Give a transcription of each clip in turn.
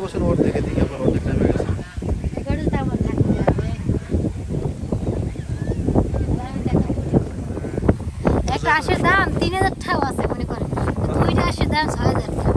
বসেন ওর দিকে দিকে আবার অর্ধেক টাইম হয়ে গেছে। একটা আশের দাম 3000 টাকা আছে মনে করেন, দুইটা আশের দাম 6000 টাকা।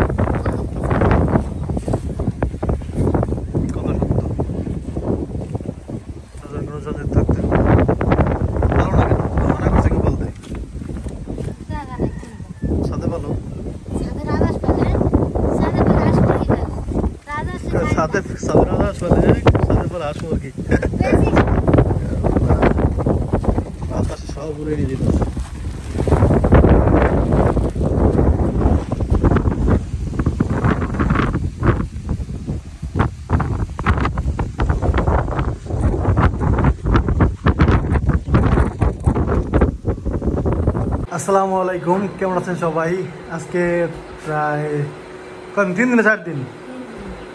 আসসালামু আলাইকুম, কেমন আছেন সবাই? আজকে প্রায় 3 দিনে 4 দিন,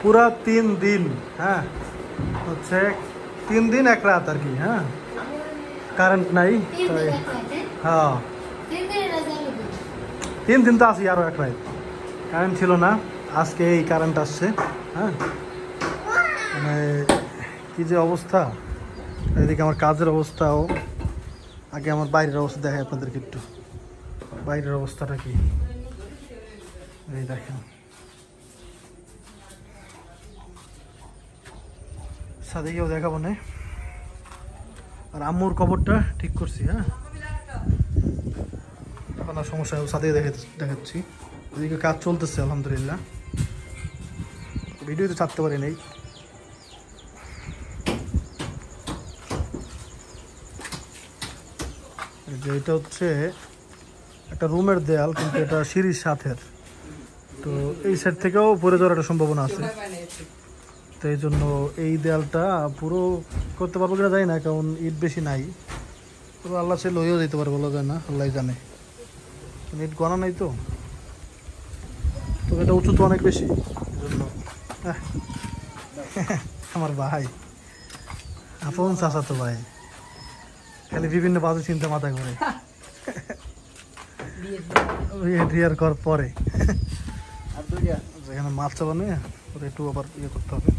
পুরা 3 দিন, হ্যাঁ হচ্ছে 3 দিন 1 রাত আর কি। হ্যাঁ, কারেন্ট নাই, হ্যাঁ 3 দিন তো আসি, আরও 1 রাত কারেন্ট ছিল না। আজকে এই কারেন্ট আসছে। হ্যাঁ, মানে কি যে অবস্থা, এদিকে আমার কাজের অবস্থাও। আগে আমার বাইরের অবস্থা দেখায় আপনাদেরকে একটু, বাইরের অবস্থাটা কি এই দেখেন। সাদিকেও দেখাবো না। আর আম্মুর কবরটা ঠিক করছি। হ্যাঁ, এখন আর সমস্যা সাদিকে দেখাচ্ছি। এদিকে কাজ চলতেছে আলহামদুলিল্লাহ, ভিডিও তো ছাড়তে পারি নাই। যে এটা হচ্ছে একটা রুমের দেয়াল, কিন্তু এটা সিঁড়ির সাথের, তো এই সাইড থেকেও পড়ে যাওয়ার একটা সম্ভাবনা আছে। তো এই জন্য এই দেয়ালটা পুরো করতে পারবো কিনা জানি না, কারণ ইট বেশি নাই। তবে আল্লাহ সে লইও দিতে পারে, বলা যায় না, আল্লাহ জানে। ইট গনা নাই তো, তবে এটা উঁচু তো অনেক বেশি, এই জন্য আমার ভাই আপন চাচা তো ভাই, খালি বিভিন্ন বাজে চিন্তা মাথা করে বিয়ের কর পরে যেখানে মাছ চাবানে ওটা একটু আবার ইয়ে করতে হবে।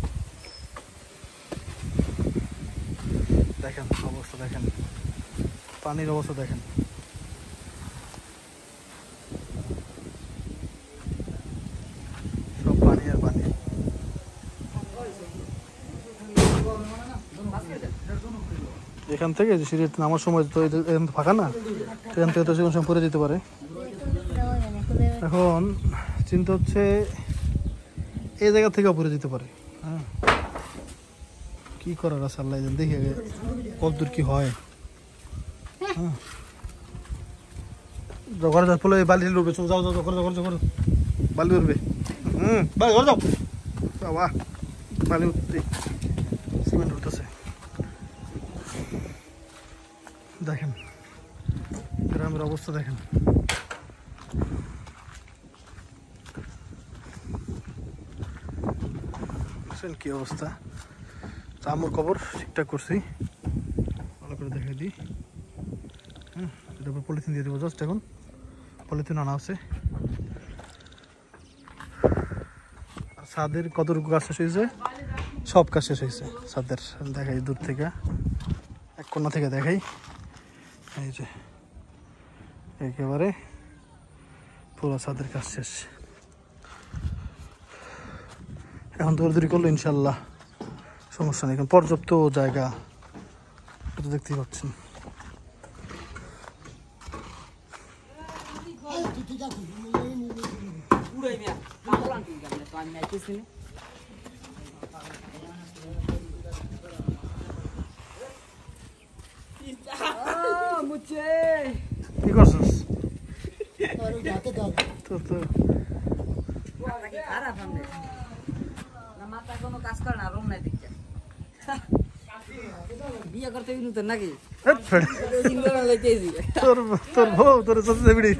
দেখেন অবস্থা, দেখেন পানির অবস্থা, দেখেন সব পানি আর পানি। এখান থেকে যে সিঁড়ি নামার সময় তো এখান তো ফাঁকা না, এখান থেকে তো সেখানে সময় পরে যেতে পারে। এখন চিন্তা হচ্ছে এই জায়গা থেকেও পরে যেতে পারে। হ্যাঁ, কি করার আছে আল্লাহ জানে, দেখি কতদূর কি হয়। হ্যাঁ, ঘরে যাওয়ার ফলে বালি উঠবে, যাও যাও ঘরে যাও, ঘরে যাও, বালি উঠবে। বালি ঘরে যাও, বাবা বালি উঠতে সিমেন্ট উঠতেছে। দেখেন গ্রামের অবস্থা, দেখেন কি অবস্থা। আমার খবর ঠিকঠাক করছি, ভালো করে দেখে দিই। হ্যাঁ, এটার উপর পলিথিন দিয়ে দেবো জাস্ট, এখন পলিথিন আনা আছে। আর ছাদের কতটুকু কাজ শেষ হয়েছে, সব কাজ শেষ হয়েছে ছাদের। দেখাই দূর থেকে, এক কোণা থেকে দেখাই, এই যে একেবারে পুরো ছাদের কাজ শেষ। এখন দৌড়দৌড়ি করলো ইনশাল্লাহ সমস্যা নেই, এখন পর্যাপ্ত জায়গা, এটা দেখতেই পাচ্ছেন। কি করছিস? বিয়ে করতে নতুন নাকি তোর বউ তোর সাথে বিড়ি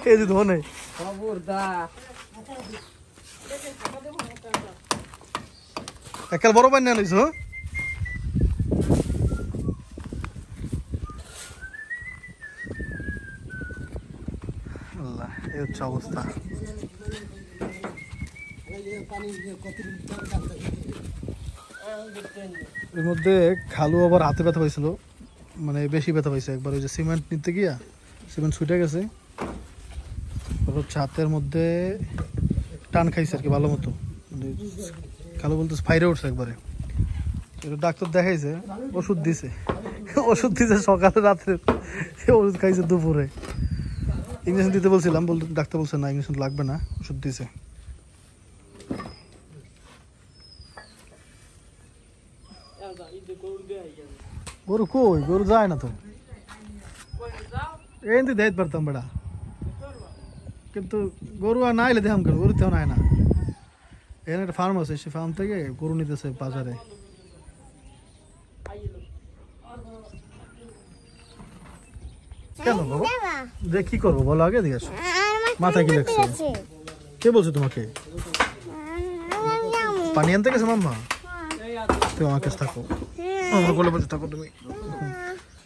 খেয়ে ধো নেই একাল বড় পানি আনিস। আল্লাহ, এই হচ্ছে অবস্থা। এর মধ্যে খালু আবার হাতে ব্যথা পাইছিল, মানে বেশি ব্যথা পাইছে একবার। ওই যে সিমেন্ট নিতে গিয়া সিমেন্ট ছুটে গেছে, হাতের মধ্যে টান খাইছে আর কি ভালো মতো। মানে খালু বলতেছে ফাইরে উঠছে একবারে। এটা ডাক্তার দেখাইছে, ওষুধ দিছে সকালে রাত্রে, ওষুধ খাইছে দুপুরে। ইঞ্জেকশন দিতে বলছিলাম, ডাক্তার বলছে না ইঞ্জেকশন লাগবে না, ওষুধ দিছে। গরু কই, গরু যায় না তো, এমনি দেখতে পারতাম বেড়া, কিন্তু গরু আর না এলে দেখাম কেন, গরু তেও নাই না। এখানে একটা ফার্ম আছে, সেই ফার্ম থেকে গরু নিতেছে বাজারে। কেন বাবা, দেখ কি করবো বলো, আগে দিকে আসো। মাথায় কি লাগছে? কে বলছো তোমাকে? পানি আনতে গেছে মাম্মা? তুমি আমার কাছে থাকো, আমার কোলে বসে থাকো।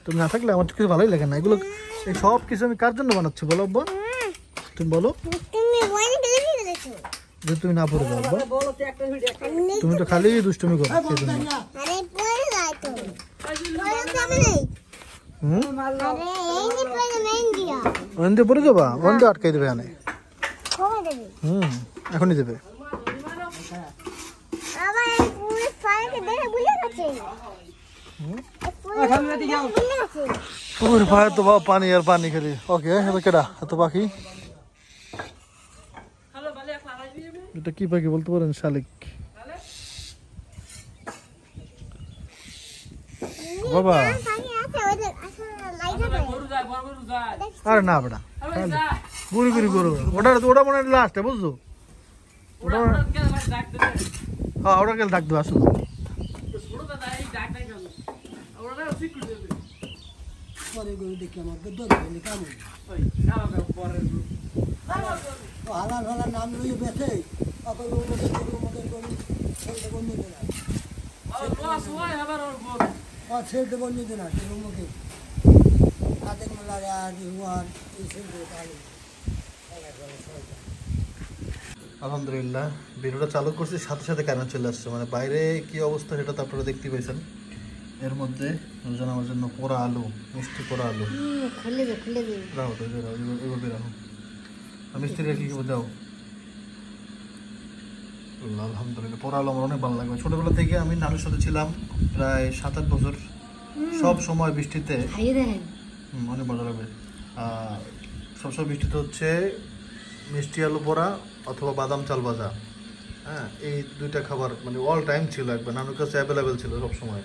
তুমি না থাকলে আমার কিছু ভালোই লাগে না। এগুলো এই সব কিছু আমি কার জন্য বানাচ্ছি বলো আব্বা? তুমি বলো, যে তুমি না পড়ে যাও আব্বা। তুমি তো খালি দুষ্টুমি করো সেই জন্য। ওখানে পড়ে যাবা, ওখানে আটকাই দেবে আনে। এখনই দেবে। পুকুর পাড়ে তো বাবা পানি আর পানি খালি। ওকে, এবার কেডা এত পাখি? এটা কি পাখি বলতে পারেন? শালিক বাবা। আরে না বেটা, গুড়ি গুড়ি গরু, ওটা মনে হয় লাস্টে, বুঝছো? ওটা হ্যাঁ, ওটা গেলে ডাক দেবো, আসো। আলহামদুলিল্লাহ ভিডিওটা চালু করছি, সাথে সাথে কারেন্ট চলে আসছে। মানে বাইরে কি অবস্থা সেটা তো আপনারা দেখতে পেয়েছেন। এর মধ্যে আমার জন্য পোড়া আলু, মিষ্টি পোড়া আলু রাখো তো, এভাবে রাখো। মিষ্টি রেখে কি দাও। আলহামদুলিল্লাহ পোড়া আলু আমার অনেক ভালো লাগবে। ছোটবেলা থেকে আমি নানুর সাথে ছিলাম প্রায় 7-8 বছর, সব সময় বৃষ্টিতে অনেক ভালো লাগবে। সবসময় বৃষ্টিতে হচ্ছে মিষ্টি আলু পোড়া অথবা বাদাম চাল ভাজা। হ্যাঁ, এই দুইটা খাবার মানে অল টাইম ছিল, একবার নানুর কাছে অ্যাভেলেবেল ছিল সব সময়।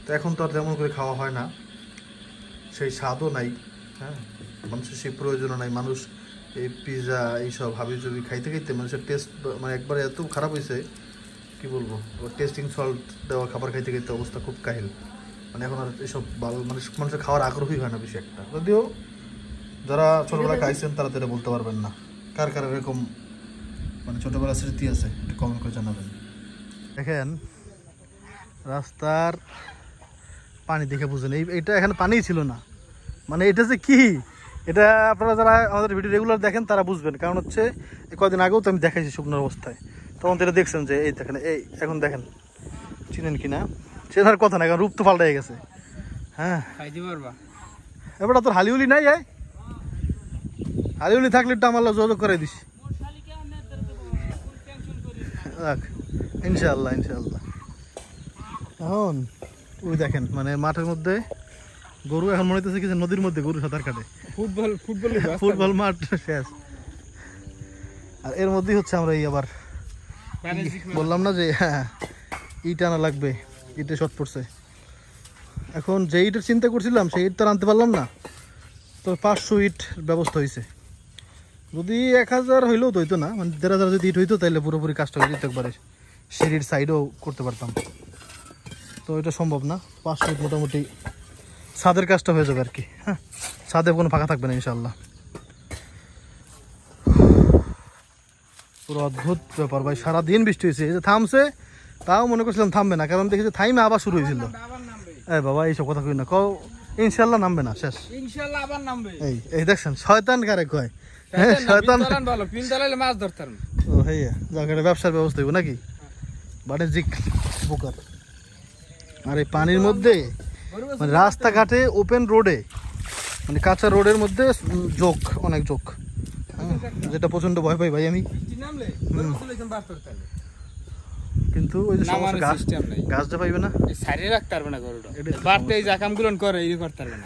তো এখন তো আর তেমন করে খাওয়া হয় না, সেই স্বাদও নাই। হ্যাঁ, মানুষের সেই প্রয়োজনও নাই। মানুষ এই পিৎজা এইসব হাবিজাবি খাইতে খাইতে মানুষের টেস্ট মানে একবারে এত খারাপ হয়েছে কি বলবো। টেস্টিং সল্ট দেওয়া খাবার খাইতে খাইতে অবস্থা খুব কাহিল। মানে এখন আর এসব ভালো মানুষের খাওয়ার আগ্রহী হয় না বেশি একটা। যদিও যারা ছোটবেলায় খাইছেন তারা তো এটা বলতে পারবেন না। কার কার এরকম মানে ছোটবেলার স্মৃতি আছে একটু কমেন্ট করে জানাবেন। দেখেন রাস্তার পানি দেখে বুঝেন, এইটা এখানে পানিই ছিল না। মানে এটা যে কি, এটা আপনারা যারা আমাদের ভিডিও রেগুলার দেখেন তারা বুঝবেন। কারণ হচ্ছে কয়েকদিন আগেও তো আমি দেখাইছি শুকনোর অবস্থায়, তখন তো এটা দেখছেন যে এই দেখেন, এই এখন দেখেন, চিনেন কি না চেনার কথা না, কারণ রূপ তো পাল্টাই গেছে। হ্যাঁ, এবার তোর হালিউলি নাই, হালিউলি থাকলে একটু আমার যোগাযোগ করে দিস। ইনশাআল্লাহ ইনশাআল্লাহ। এখন ওই দেখেন মানে মাঠের মধ্যে গরু, এখন মনে হচ্ছে কি নদীর মধ্যে গরু সাঁতার কাটে। ফুটবল মাঠ শেষ। আর এর মধ্যেই হচ্ছে আমরা এই আবার বললাম না যে হ্যাঁ ইট আনা লাগবে, ইটে শর্ট পড়ছে। এখন যে ইটের চিন্তা করছিলাম সেই ইট তো আনতে পারলাম না, তো 500 ইট ব্যবস্থা হয়েছে। যদি 1000 হইলেও তো হইতো না, মানে 1500 যদি ইট হইতো তাহলে পুরোপুরি কাজটা হয়ে যেতে পারে, সিঁড়ির সাইডও করতে পারতাম। তো এটা সম্ভব না, 500 ইট মোটামুটি ছাদের কাজটা হয়ে যাবে আর কি। হ্যাঁ, ছাদে কোনো ফাঁকা থাকবে না ইনশাল্লাহ। পুরো অদ্ভুত ব্যাপার ভাই, সারাদিন বৃষ্টি হয়েছে। এই যে থামছে, তাও মনে করছিলাম থামবে না, কারণ দেখেছি থাইমে আবার শুরু হয়েছিল। এই বাবা এইসব কথা কই না, কও ইনশাল্লাহ নামবে না, শেষ ইনশাল্লাহ আবার নামবে। এই দেখছেন শয়তান কারে কয়, হ্যাঁ শয়তান চালান ভালো পিন চালাইলে মাছ ধরতাম ও হইয়া জায়গাটা ব্যবসার ব্যবস্থা হইব নাকি বাণিজ্যিক উপকার আর এই পানির মধ্যে মানে রাস্তাঘাটে ওপেন রোডে মানে কাঁচা রোডের মধ্যে জোক অনেক জোক যেটা প্রচন্ড ভয় পাই ভাই আমি নামলে বাস করতাম কিন্তু ওই যে নামার সমস্যা system নাই। গাছটা পাইবে না সাইডে রাখতে পারবে না গরুটা এটাই তো বাড়তে এই জাকামগুলো করে এই করতে পারবে না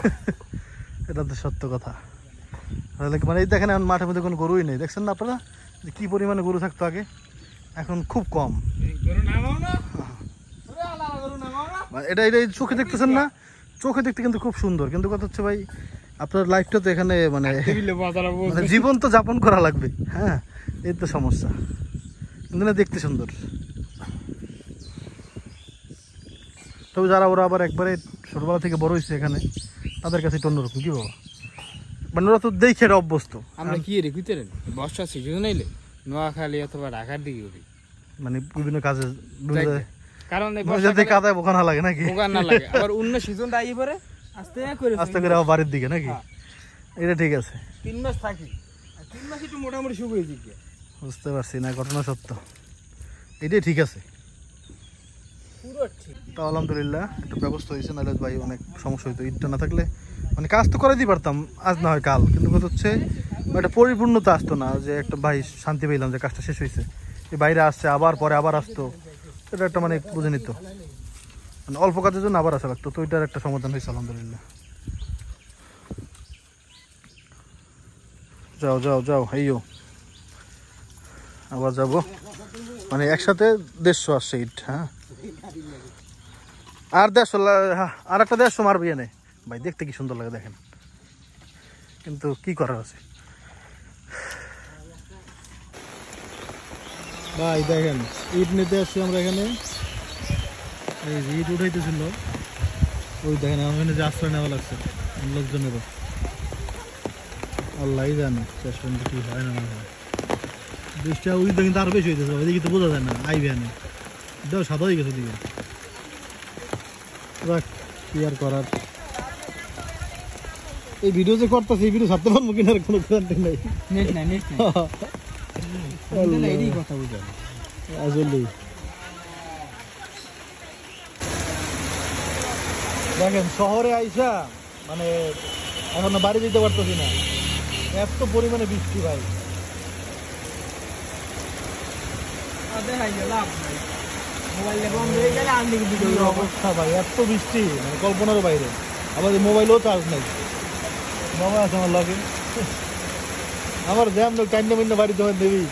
এটা তো সত্য কথা তাহলে মানে এই দেখেন এখন মাঠের মধ্যে কোনো গরুই নেই দেখছেন না আপনারা যে কি পরিমাণে গরু থাকতো আগে এখন খুব কম গরু নামাও না ওরে আল্লাহ গরু নামাও না মানে এটা এটা এই চোখে দেখতেছেন না চোখে দেখতে কিন্তু খুব সুন্দর কিন্তু কথা হচ্ছে ভাই আপনার লাইফটা তো এখানে মানে টেবিলে বাজারা মানে জীবন তো যাপন করা লাগবে হ্যাঁ এই তো সমস্যা কিন্তু না দেখতে সুন্দর তবে যারা ওরা আবার একবারে ছোটবেলা থেকে বড় হয়েছে এখানে তাদের কাছে একটু অন্যরকম কি বাবা মানে ওরা তো দেখে এটা অভ্যস্ত আমরা কি রে কইতে বর্ষা সিজন আইলে নোয়াখালী অথবা ঢাকার দিকে উঠি মানে বিভিন্ন কাজে বিভিন্ন জায়গায়- কারণ এই মানে যাতে কাদায় বোকানো লাগে নাকি পোকা না লাগে আবার অন্য সিজনটা আই পরে আস্তে করে আস্তে করে আবার বাড়ির দিকে নাকি এটা ঠিক আছে 3 মাস থাকি আর 3 মাস একটু মোটামুটি শুকিয়ে দিকে বুঝতে পারছি না ঘটনা সত্য এটাই ঠিক আছে পুরো ঠিক তা আলহামদুলিল্লাহ একটা ব্যবস্থা হয়েছে নাহলে ভাই অনেক সমস্যা হইতো ইটটা না থাকলে মানে কাজ তো করে দিতে পারতাম আজ না হয় কাল কিন্তু কথা হচ্ছে একটা পরিপূর্ণতা আসতো না যে একটা ভাই শান্তি পেলাম যে কাজটা শেষ হয়েছে এই বাইরে আসছে আবার পরে আবার আসতো এটা একটা মানে বুঝে নিত মানে অল্প কাজের জন্য আবার আসা লাগতো তো ওইটার একটা সমাধান হয়েছে আলহামদুলিল্লাহ যাও যাও যাও হেইও আবার যাব মানে একসাথে 150 আসছে ইট হ্যাঁ আর 150 হ্যাঁ আর একটা 150 মারবি এনে ভাই দেখতে কি সুন্দর লাগে দেখেন কিন্তু কি করার আছে ভাই দেখেন ইট নিতে আসছি আমরা এখানে এই যে ইট উঠাইতেছিল ওই দেখেন আমার এখানে যে আশ্রয় নেওয়া লাগছে লোকজনেরও আল্লাহ জানে শেষ পর্যন্ত কি হয় না না হয় বৃষ্টি ওই কিন্তু আরো বেশি হইতেছে ওইদিকে তো বোঝা যায় না আইবে আনে এটাও সাদা হয়ে গেছে ওদিকে রাখ কি আর করার এই ভিডিও যে করতেছি এই ভিডিও ছাড়তে পারবো কিনার কোনো গ্যারান্টি নাই নেট নাই এরই কথা বুঝা আসলে দেখেন শহরে আইসা মানে এখনো বাড়ি যেতে পারতেছি না এত পরিমাণে বৃষ্টি ভাই মোবাইলে বন্ধ হয়ে গেলে আমি কি অবস্থা ভাই এত বৃষ্টি মানে কল্পনারও বাইরে আবার মোবাইলও চার্জ নাই বাবা আছে আমার লগে আমার জ্যাম কান্না মিন্না বাড়িতে দেবি